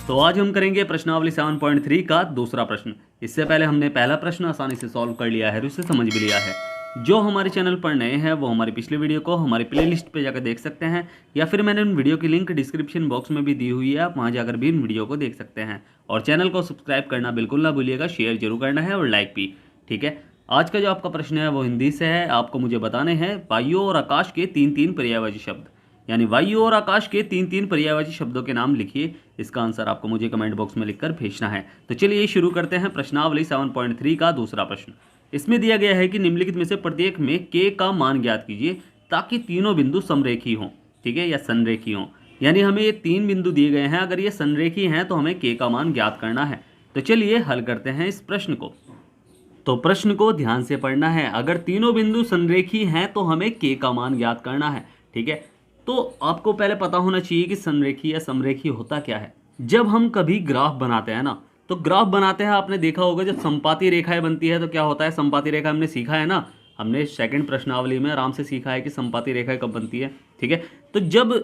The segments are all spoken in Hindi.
तो आज हम करेंगे प्रश्नावली 7.3 का दूसरा प्रश्न। इससे पहले हमने पहला प्रश्न आसानी से सॉल्व कर लिया है और उसे समझ भी लिया है। जो हमारे चैनल पर नए हैं वो हमारी पिछली वीडियो को हमारी प्लेलिस्ट पे जाकर देख सकते हैं, या फिर मैंने उन वीडियो की लिंक डिस्क्रिप्शन बॉक्स में भी दी हुई है, आप वहाँ जाकर भी इन वीडियो को देख सकते हैं। और चैनल को सब्सक्राइब करना बिल्कुल ना भूलिएगा, शेयर जरूर करना है और लाइक भी। ठीक है, आज का जो आपका प्रश्न है वो हिंदी से है। आपको मुझे बताने हैं वायु और आकाश के तीन तीन पर्यायवाची शब्द, यानी वायु और आकाश के तीन तीन पर्यायवाची शब्दों के नाम लिखिए। इसका आंसर आपको मुझे कमेंट बॉक्स में लिखकर भेजना है। तो चलिए शुरू करते हैं प्रश्नावली 7.3 का दूसरा प्रश्न। इसमें दिया गया है कि निम्नलिखित में से प्रत्येक में के का मान ज्ञात कीजिए ताकि तीनों बिंदु समरेखी हों। ठीक है, या संरेखी हों, यानी हमें ये तीन बिंदु दिए गए हैं, अगर ये संरेखी हैं तो हमें के का मान ज्ञात करना है। तो चलिए हल करते हैं इस प्रश्न को। तो प्रश्न को ध्यान से पढ़ना है। अगर तीनों बिंदु संरेखी हैं तो हमें के का मान ज्ञात करना है। ठीक है, तो आपको पहले पता होना चाहिए कि संरेखी या समरेखी होता क्या है। जब हम कभी ग्राफ बनाते हैं ना, तो ग्राफ बनाते हैं, आपने देखा होगा जब संपाती रेखाएं बनती है तो क्या होता है। संपाती रेखा हमने सीखा है ना, हमने सेकंड प्रश्नावली में आराम से सीखा है कि संपाती रेखाएं कब बनती है। ठीक है, तो जब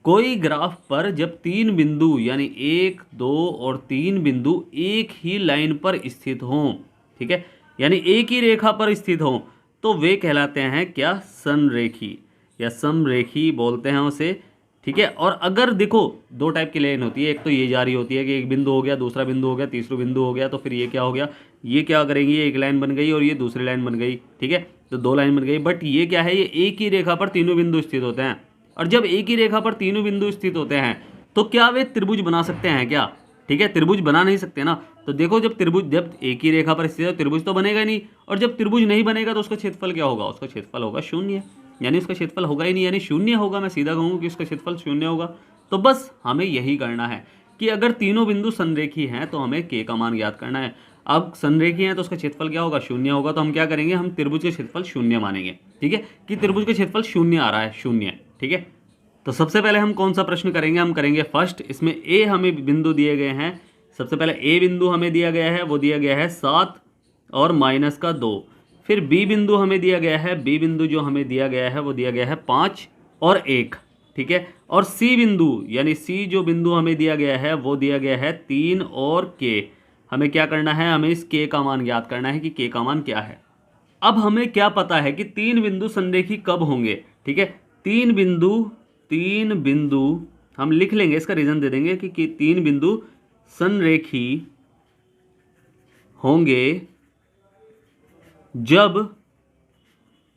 कोई ग्राफ पर जब तीन बिंदु यानी 1, 2 और 3 बिंदु एक ही लाइन पर स्थित हों, ठीक है, यानी एक ही रेखा पर स्थित हों, तो वे कहलाते हैं क्या, संरेखी या समरेखी बोलते हैं उसे। ठीक है, और अगर देखो दो टाइप की लाइन होती है, एक तो ये जा रही होती है कि एक बिंदु हो गया, दूसरा बिंदु हो गया, तीसरा बिंदु हो गया, तो फिर ये क्या हो गया, ये क्या करेंगे, ये एक लाइन बन गई और ये दूसरी लाइन बन गई। ठीक है, तो दो लाइन बन गई। बट ये क्या है, ये एक ही रेखा पर तीनों बिंदु स्थित होते हैं। और जब एक ही रेखा पर तीनों बिंदु स्थित होते हैं तो क्या वे त्रिभुज बना सकते हैं क्या। ठीक है, त्रिभुज बना नहीं सकते ना। तो देखो जब एक ही रेखा पर स्थित है त्रिभुज तो बनेगा नहीं, और जब त्रिभुज नहीं बनेगा तो उसका क्षेत्रफल क्या होगा, उसका क्षेत्रफल होगा शून्य, यानी उसका क्षेत्रफल होगा ही नहीं, यानी शून्य होगा। मैं सीधा कहूँगा कि उसका क्षेत्रफल शून्य होगा। तो बस हमें यही करना है कि अगर तीनों बिंदु संरेखी हैं तो हमें के का मान ज्ञात करना है। अब संरेखी हैं तो उसका क्षेत्रफल क्या होगा, शून्य होगा। तो हम क्या करेंगे, हम त्रिभुज के क्षेत्रफल शून्य मानेंगे। ठीक है, कि त्रिभुज का क्षेत्रफल शून्य आ रहा है, शून्य। ठीक है, तो सबसे पहले हम कौन सा प्रश्न करेंगे, हम करेंगे फर्स्ट। इसमें ए हमें बिंदु दिए गए हैं। सबसे पहले ए बिंदु हमें दिया गया है, वो दिया गया है 7 और -2। फिर बी बिंदु हमें दिया गया है, बी बिंदु जो हमें दिया गया है वो दिया गया है 5 और 1। ठीक है, और सी बिंदु यानी सी जो बिंदु हमें दिया गया है वो दिया गया है 3 और के। हमें क्या करना है, हमें इस के का मान ज्ञात करना है कि के का मान क्या है। अब हमें क्या पता है कि तीन बिंदु संरेखी कब होंगे। ठीक है, तीन बिंदु हम लिख लेंगे, इसका रीजन दे देंगे कि तीन बिंदु संरेखी होंगे जब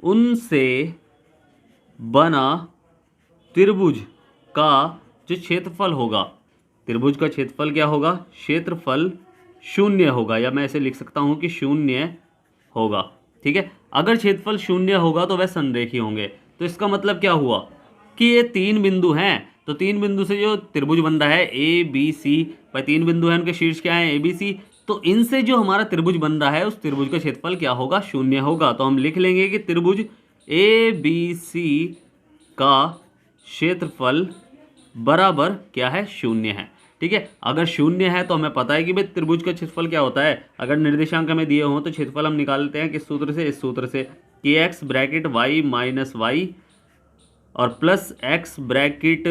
उनसे बना त्रिभुज का जो क्षेत्रफल होगा, त्रिभुज का क्षेत्रफल क्या होगा, क्षेत्रफल शून्य होगा, या मैं ऐसे लिख सकता हूं कि शून्य होगा। ठीक है, अगर क्षेत्रफल शून्य होगा तो वह संरेखी होंगे। तो इसका मतलब क्या हुआ कि ये तीन बिंदु हैं, तो तीन बिंदु से जो त्रिभुज बन रहा है ए बी सी, भाई तीन बिंदु हैं, उनके शीर्ष क्या है, ए बी सी, तो इनसे जो हमारा त्रिभुज बन रहा है उस त्रिभुज का क्षेत्रफल क्या होगा, शून्य होगा। तो हम लिख लेंगे कि त्रिभुज ए बी सी का क्षेत्रफल बराबर क्या है, शून्य है। ठीक है, अगर शून्य है तो हमें पता है कि भाई त्रिभुज का क्षेत्रफल क्या होता है। अगर निर्देशांक हमें दिए हों तो क्षेत्रफल हम निकालते हैं किस सूत्र से, इस सूत्र से कि x bracket y minus Y और plus x bracket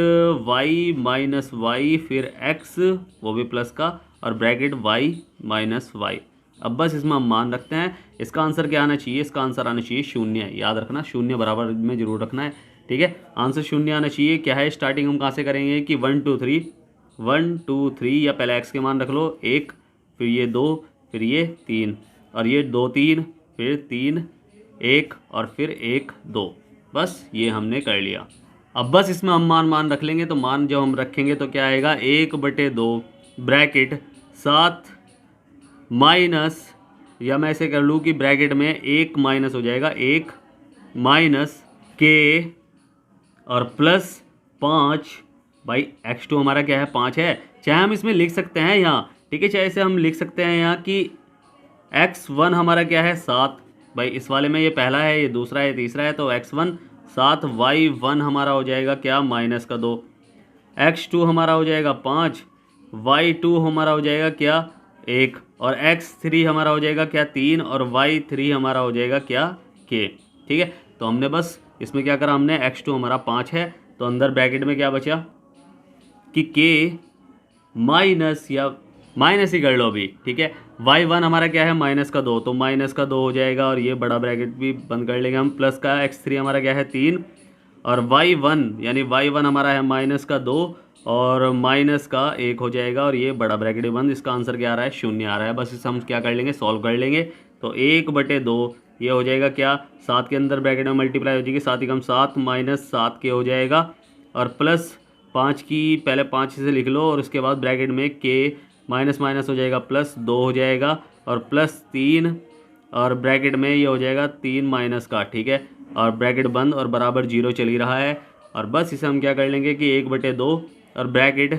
y minus Y, फिर x वो भी प्लस का, और ब्रैकेट y माइनस वाई। अब बस इसमें हम मान रखते हैं। इसका आंसर क्या आना चाहिए, इसका आंसर आना चाहिए शून्य। याद रखना, शून्य बराबर में जरूर रखना है। ठीक है, आंसर शून्य आना चाहिए। क्या है, स्टार्टिंग हम कहाँ से करेंगे कि 1 2 3, या पहले x के मान रख लो 1, फिर ये 2, फिर ये 3, और ये 2 3, फिर 3 1, और फिर 1 2। बस ये हमने कर लिया। अब बस इसमें हम मान रख लेंगे। तो मान जब हम रखेंगे तो क्या आएगा, 1/2 ब्रैकेट 7 माइनस, या मैं ऐसे कर लूँ कि ब्रैकेट में 1 माइनस हो जाएगा, 1 माइनस के और प्लस 5। भाई x2 हमारा क्या है, 5 है। चाहे हम इसमें लिख सकते हैं यहाँ, ठीक है, चाहे इसे हम लिख सकते हैं यहाँ कि x1 हमारा क्या है, 7। भाई इस वाले में ये पहला है, ये दूसरा है, तीसरा है, तो x1 7, y1 हमारा हो जाएगा क्या, -2, x2 हमारा हो जाएगा 5, y2 हमारा हो जाएगा क्या, 1, और x3 हमारा हो जाएगा क्या, 3, और y3 हमारा हो जाएगा क्या, k। ठीक है, तो हमने बस इसमें क्या करा, हमने x2 हमारा 5 है, तो अंदर ब्रैकेट में क्या बचा कि k माइनस या माइनस ही कर लो अभी, ठीक है। y1 हमारा क्या है -2, तो -2 हो जाएगा और ये बड़ा ब्रैकेट भी बंद कर लेंगे हम। प्लस का x3 हमारा क्या है 3 और y1 यानी y1 हमारा है -2 और -1 हो जाएगा और ये बड़ा ब्रैकेट भी बंद। इसका आंसर क्या आ रहा है 0 आ रहा है। बस इसे हम क्या कर लेंगे सॉल्व कर लेंगे। तो 1/2 ये हो जाएगा क्या 7 के अंदर ब्रैकेट में मल्टीप्लाई हो जाएगी 7 एकम 7 -7 के हो जाएगा और प्लस 5 की पहले 5 से लिख लो और उसके बाद ब्रैकेट में के माइनस माइनस हो जाएगा +2 हो जाएगा और +3 और ब्रैकेट में ये हो जाएगा 3 माइनस का, ठीक है। और ब्रैकेट बंद और बराबर 0 चल ही रहा है और बस इसे हम क्या कर लेंगे कि 1/2 और ब्रैकेट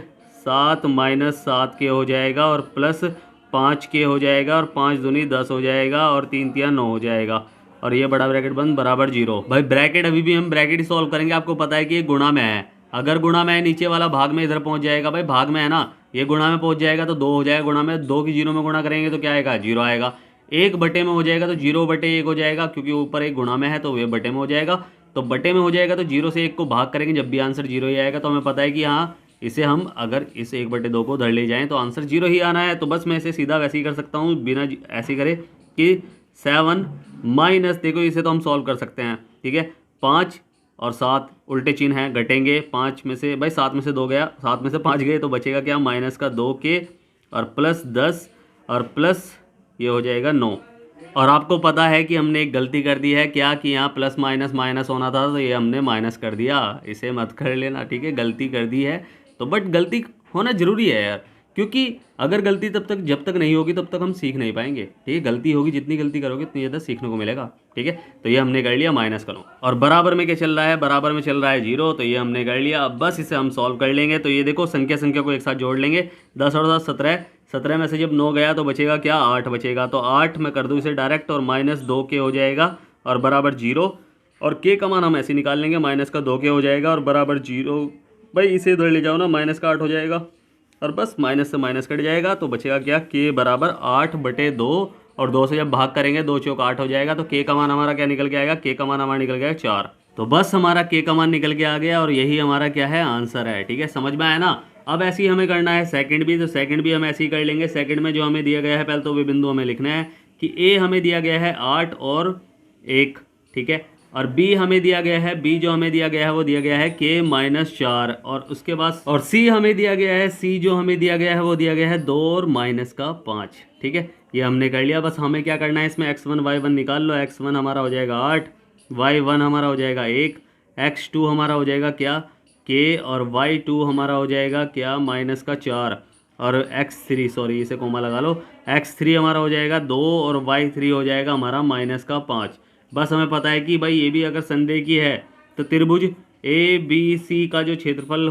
7 -7 के हो जाएगा और प्लस 5 के हो जाएगा और 5 दूनी 10 हो जाएगा और 3 तिया 9 हो जाएगा और ये बड़ा ब्रैकेट बंद बराबर 0। भाई ब्रैकेट अभी भी हम ब्रैकेट ही सॉल्व करेंगे। आपको पता है कि ये गुणा में है, अगर गुणा में है नीचे वाला भाग में इधर पहुंच जाएगा। भाई भाग में है ना, ये गुणा में पहुंच जाएगा तो 2 हो जाएगा। गुणा में 2 की 0 में गुणा करेंगे तो क्या आएगा 0 आएगा। 1/में हो जाएगा तो 0/1 हो जाएगा क्योंकि ऊपर एक गुणा में है तो वे बटे में हो जाएगा। तो बटे में हो जाएगा तो 0 से 1 को भाग करेंगे जब भी आंसर 0 ही आएगा। तो हमें पता है कि हाँ इसे हम अगर इस 1/2 को धर ले जाएं तो आंसर 0 ही आना है। तो बस मैं इसे सीधा वैसे ही कर सकता हूँ बिना ऐसे करे कि 7 माइनस, देखो इसे तो हम सॉल्व कर सकते हैं, ठीक है। 5 और 7 उल्टे चिन्ह हैं, घटेंगे। 5 में से भाई 7 में से 2 गया, 7 में से 5 गए तो बचेगा क्या -2 के और प्लस 10 और प्लस ये हो जाएगा 9। और आपको पता है कि हमने एक गलती कर दी है क्या कि यहाँ प्लस माइनस माइनस होना था तो ये हमने माइनस कर दिया। इसे मत कर लेना, ठीक है। गलती कर दी है तो बट गलती होना ज़रूरी है यार, क्योंकि अगर गलती जब तक नहीं होगी तब तक हम सीख नहीं पाएंगे, ठीक है। गलती होगी, जितनी गलती करोगे उतनी ज़्यादा सीखने को मिलेगा, ठीक है। तो ये हमने कर लिया, माइनस करो। और बराबर में क्या चल रहा है, बराबर में चल रहा है 0, तो ये हमने कर लिया। अब बस इसे हम सॉल्व कर लेंगे। तो ये देखो संख्या को एक साथ जोड़ लेंगे, 10 और 10 17, 17 में से जब 9 गया तो बचेगा क्या 8 बचेगा। तो 8 में कर दूँ इसे डायरेक्ट और -2 के हो जाएगा और बराबर 0 और के का मान हम ऐसे निकाल लेंगे, -2 के हो जाएगा और बराबर 0। भाई इसे इधर ले जाओ ना, -8 हो जाएगा और बस माइनस से माइनस कट जाएगा तो बचेगा क्या के बराबर 8/2 और 2 से जब भाग करेंगे 2 चौक 8 हो जाएगा। तो के का मान हमारा क्या निकल के आएगा, के का मान हमारा निकल गया 4। तो बस हमारा के का मान निकल के आ गया और यही हमारा क्या है आंसर है, ठीक है। समझ में आया ना। अब ऐसे ही हमें करना है सेकंड भी, तो सेकंड भी हम ऐसे ही कर लेंगे। सेकंड में जो हमें दिया गया है पहले तो वे बिंदु हमें लिखना है कि ए हमें दिया गया है 8 और 1, ठीक है। और बी हमें दिया गया है, बी जो हमें दिया गया है वो दिया गया है के -4 और उसके बाद और सी हमें दिया गया है, सी जो हमें दिया गया है वो दिया गया है 2 और -5, ठीक है। ये हमने कर लिया। बस हमें क्या करना है इसमें x1 y1 निकाल लो। x1 हमारा हो जाएगा 8, y1 हमारा हो जाएगा 1, x2 हमारा हो जाएगा क्या के और y2 हमारा हो जाएगा क्या -4 और x3 सॉरी इसे कोमा लगा लो, x3 हमारा हो जाएगा 2 और y3 हो जाएगा हमारा -5। बस हमें पता है कि भाई ये भी अगर संडे की है तो त्रिभुज ABC का जो क्षेत्रफल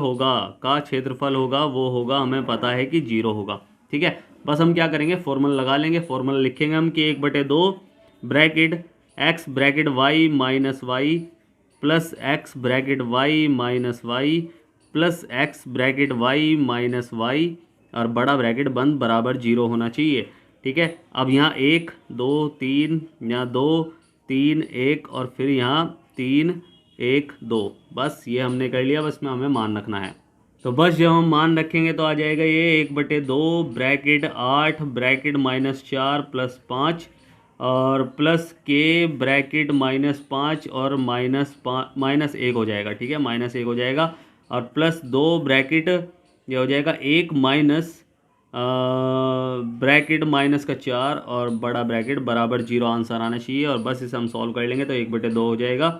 होगा वो होगा, हमें पता है कि 0 होगा, ठीक है। बस हम क्या करेंगे फॉर्मूला लगा लेंगे। फॉर्मूला लिखेंगे हम कि 1/2 bracket x bracket y minus Y plus x bracket y minus Y plus x bracket y minus Y और बड़ा ब्रैकेट बंद बराबर 0 होना चाहिए, ठीक है। अब यहाँ 1 2 3, यहाँ 2 3 1 और फिर यहाँ 3 1 2, बस ये हमने कर लिया। बस में हमें मान रखना है। तो बस जब हम मान रखेंगे तो आ जाएगा ये 1/2 ब्रैकेट 8 ब्रैकेट -4 प्लस 5 और प्लस के ब्रैकेट -5 और -1 हो जाएगा, ठीक है। -1 हो जाएगा और प्लस 2 ब्रैकेट ये हो जाएगा 1 माइनस ब्रैकेट -4 और बड़ा ब्रैकेट बराबर 0 आंसर आना चाहिए। और बस इसे हम सॉल्व कर लेंगे तो 1/2 हो जाएगा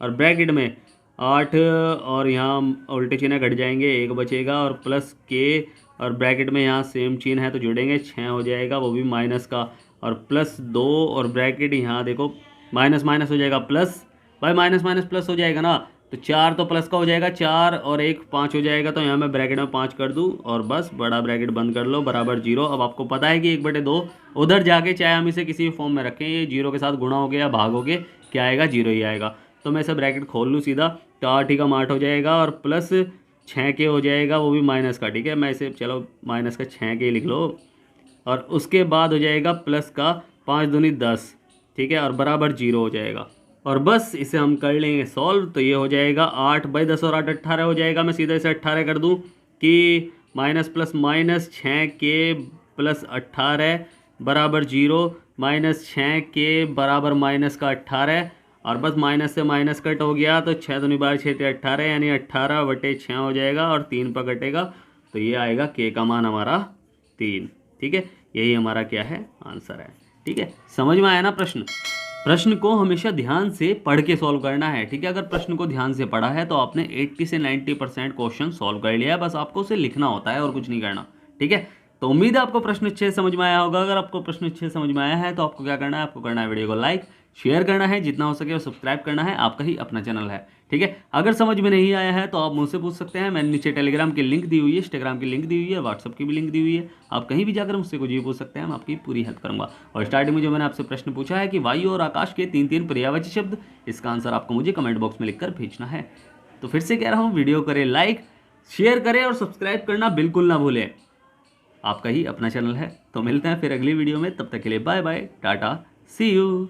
और ब्रैकेट में 8 और यहाँ उल्टे चिन्ह घट जाएंगे, 1 बचेगा और प्लस के और ब्रैकेट में यहाँ सेम चिन्ह है तो जुड़ेंगे 6 हो जाएगा, वो भी माइनस का और प्लस 2 और ब्रैकेट यहाँ देखो माइनस माइनस हो जाएगा प्लस, भाई माइनस माइनस प्लस हो जाएगा ना, तो 4 तो प्लस का हो जाएगा 4 और 1 5 हो जाएगा। तो यहाँ मैं ब्रैकेट में 5 कर दूँ और बस बड़ा ब्रैकेट बंद कर लो बराबर 0। अब आपको पता है कि 1/2 उधर जाके चाहे हम इसे किसी भी फॉर्म में रखें, ये 0 के साथ गुणा हो गया या भाग हो गया क्या आएगा 0 ही आएगा। तो मैं इसे ब्रैकेट खोल लूँ सीधा, तो 8 ही का 8 हो जाएगा और प्लस 6 के हो जाएगा, वो भी माइनस का, ठीक है। मैं इसे चलो माइनस का 6 के लिख लो और उसके बाद हो जाएगा प्लस का 5 दूनी 10, ठीक है, और बराबर 0 हो जाएगा। और बस इसे हम कर लेंगे सॉल्व। तो ये हो जाएगा 8/10 और 8 18 हो जाएगा। मैं सीधा इसे 18 कर दूं कि minus plus minus 6k plus 18 बराबर 0, माइनस 6k बराबर माइनस का 18, और बस माइनस से माइनस कट हो गया तो 6 दूनी 12 6 18, यानी 18/6 हो जाएगा और 3 पर कटेगा तो ये आएगा k का मान हमारा 3। ठीक है, यही हमारा क्या है, आंसर है। ठीक है, समझ में आया ना प्रश्न को हमेशा ध्यान से पढ़ के सॉल्व करना है। ठीक है, अगर प्रश्न को ध्यान से पढ़ा है तो आपने 80 से 90% क्वेश्चन सॉल्व कर लिया है, बस आपको उसे लिखना होता है और कुछ नहीं करना। ठीक है, तो उम्मीद है आपको प्रश्न अच्छे से समझ में आया होगा। अगर आपको प्रश्न अच्छे से समझ में आया है तो आपको क्या करना है, आपको करना है वीडियो को लाइक, शेयर करना है, जितना हो सके और सब्सक्राइब करना है, आपका ही अपना चैनल है। ठीक है, अगर समझ में नहीं आया है तो आप मुझसे पूछ सकते हैं, मैंने नीचे टेलीग्राम की लिंक दी हुई है, इंस्टाग्राम की लिंक दी हुई है, व्हाट्सअप की भी लिंक दी हुई है, आप कहीं भी जाकर मुझसे कुछ भी पूछ सकते हैं, मैं आपकी पूरी हेल्प करूंगा। और स्टार्टिंग में जो मैंने आपसे प्रश्न पूछा है कि वायु और आकाश के 3 पर्यायवाची शब्द, इसका आंसर आपको मुझे कमेंट बॉक्स में लिखकर भेजना है। तो फिर से कह रहा हूँ, वीडियो करें लाइक, शेयर करें और सब्सक्राइब करना बिल्कुल ना भूलें, आपका ही अपना चैनल है। तो मिलते हैं फिर अगली वीडियो में, तब तक के लिए bye bye, tata, see you.